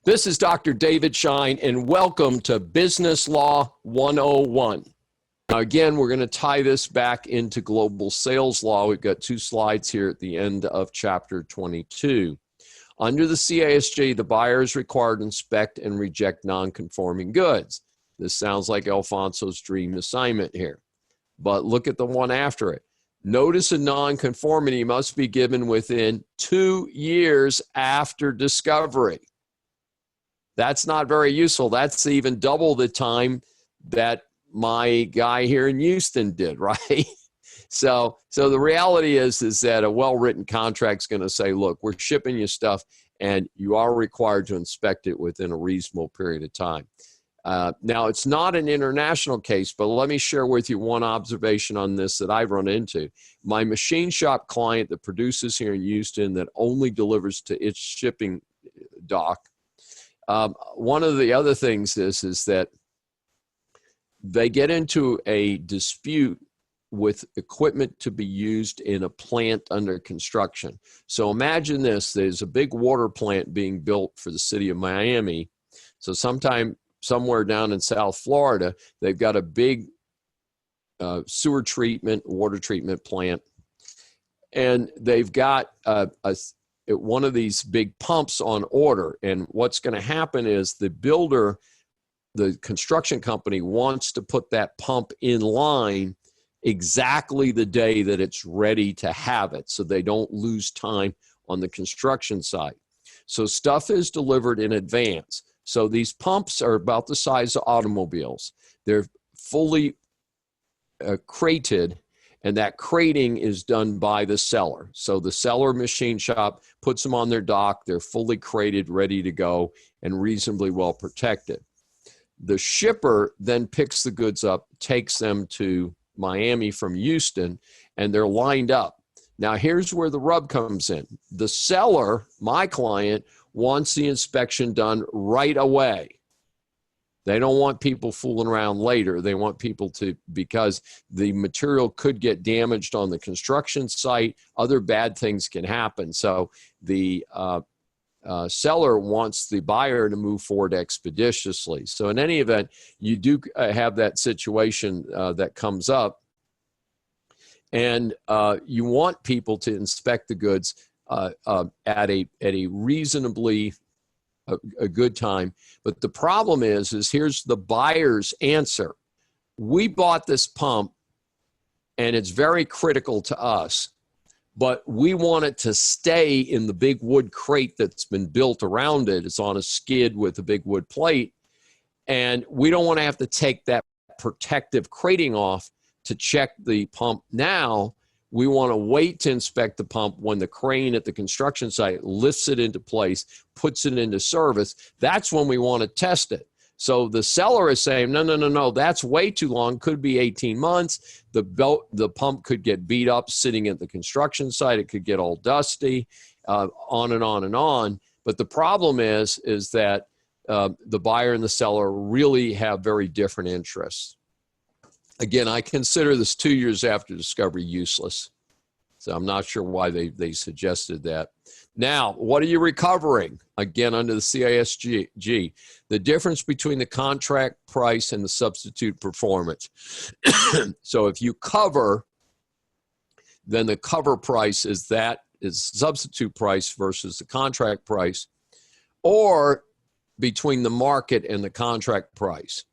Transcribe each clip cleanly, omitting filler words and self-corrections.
This is Dr. David Shine, and welcome to Business Law 101. Now, again, we're going to tie this back into global sales law. We've got two slides here at the end of Chapter 22. Under the CISG, the buyer is required to inspect and reject non-conforming goods. This sounds like Alfonso's dream assignment here. But look at the one after it. Notice of non-conformity must be given within 2 years after discovery. That's not very useful. That's even double the time that my guy here in Houston did, right? So the reality is that a well-written contract is going to say, look, we're shipping you stuff and you are required to inspect it within a reasonable period of time. Now, it's not an international case, but let me share with you one observation on this that I've run into. My machine shop client that produces here in Houston that only delivers to its shipping dock, one of the other things is that they get into a dispute with equipment to be used in a plant under construction. So imagine this, there's a big water plant being built for the city of Miami. So somewhere down in South Florida, they've got a big sewer treatment, water treatment plant. And they've got one of these big pumps on order. And what's going to happen is the builder, the construction company, wants to put that pump in line exactly the day that it's ready to have it, so they don't lose time on the construction site. So stuff is delivered in advance. So these pumps are about the size of automobiles. They're fully crated, and that crating is done by the seller. So the seller machine shop puts them on their dock. They're fully crated, ready to go, and reasonably well protected. The shipper then picks the goods up, takes them to Miami from Houston, and they're lined up. Now, here's where the rub comes in. The seller, my client, wants the inspection done right away. They don't want people fooling around later. They want people to, because the material could get damaged on the construction site. Other bad things can happen. So the seller wants the buyer to move forward expeditiously. So in any event, you do have that situation that comes up, and you want people to inspect the goods at a reasonably a good time. But the problem is here's the buyer's answer. We bought this pump and it's very critical to us, but we want it to stay in the big wood crate that's been built around it. It's on a skid with a big wood plate. And we don't want to have to take that protective crating off to check the pump now. We want to wait to inspect the pump when the crane at the construction site lifts it into place, puts it into service. That's when we want to test it. So the seller is saying, no, that's way too long. Could be 18 months. The pump could get beat up sitting at the construction site. It could get all dusty, on and on and on. But the problem is that the buyer and the seller really have very different interests. Again, I consider this 2 years after discovery useless. So I'm not sure why they suggested that. Now, what are you recovering? Again, under the CISG, the difference between the contract price and the substitute performance. So if you cover, then the cover price is substitute price versus the contract price, or between the market and the contract price.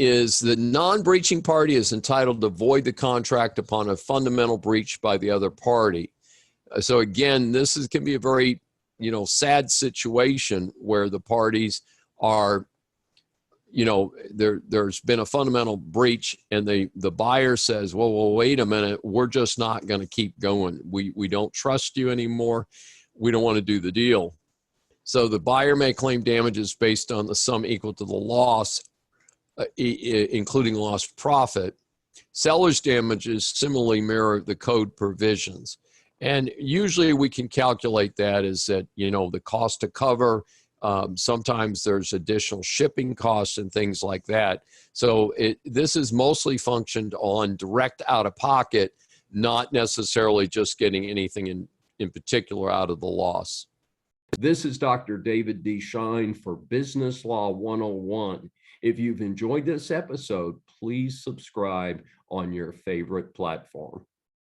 Is the non-breaching party is entitled to void the contract upon a fundamental breach by the other party. So again, can be a very, sad situation where the parties are, there's been a fundamental breach, and the buyer says, well, wait a minute, we're just not going to keep going. We don't trust you anymore. We don't want to do the deal. So the buyer may claim damages based on the sum equal to the loss, including lost profit. Seller's damages similarly mirror the code provisions. And usually we can calculate that as that, the cost to cover. Sometimes there's additional shipping costs and things like that. So this is mostly functioned on direct out of pocket, not necessarily just getting anything in particular out of the loss. This is Dr. David D. Shine for Business Law 101. If you've enjoyed this episode, please subscribe on your favorite platform.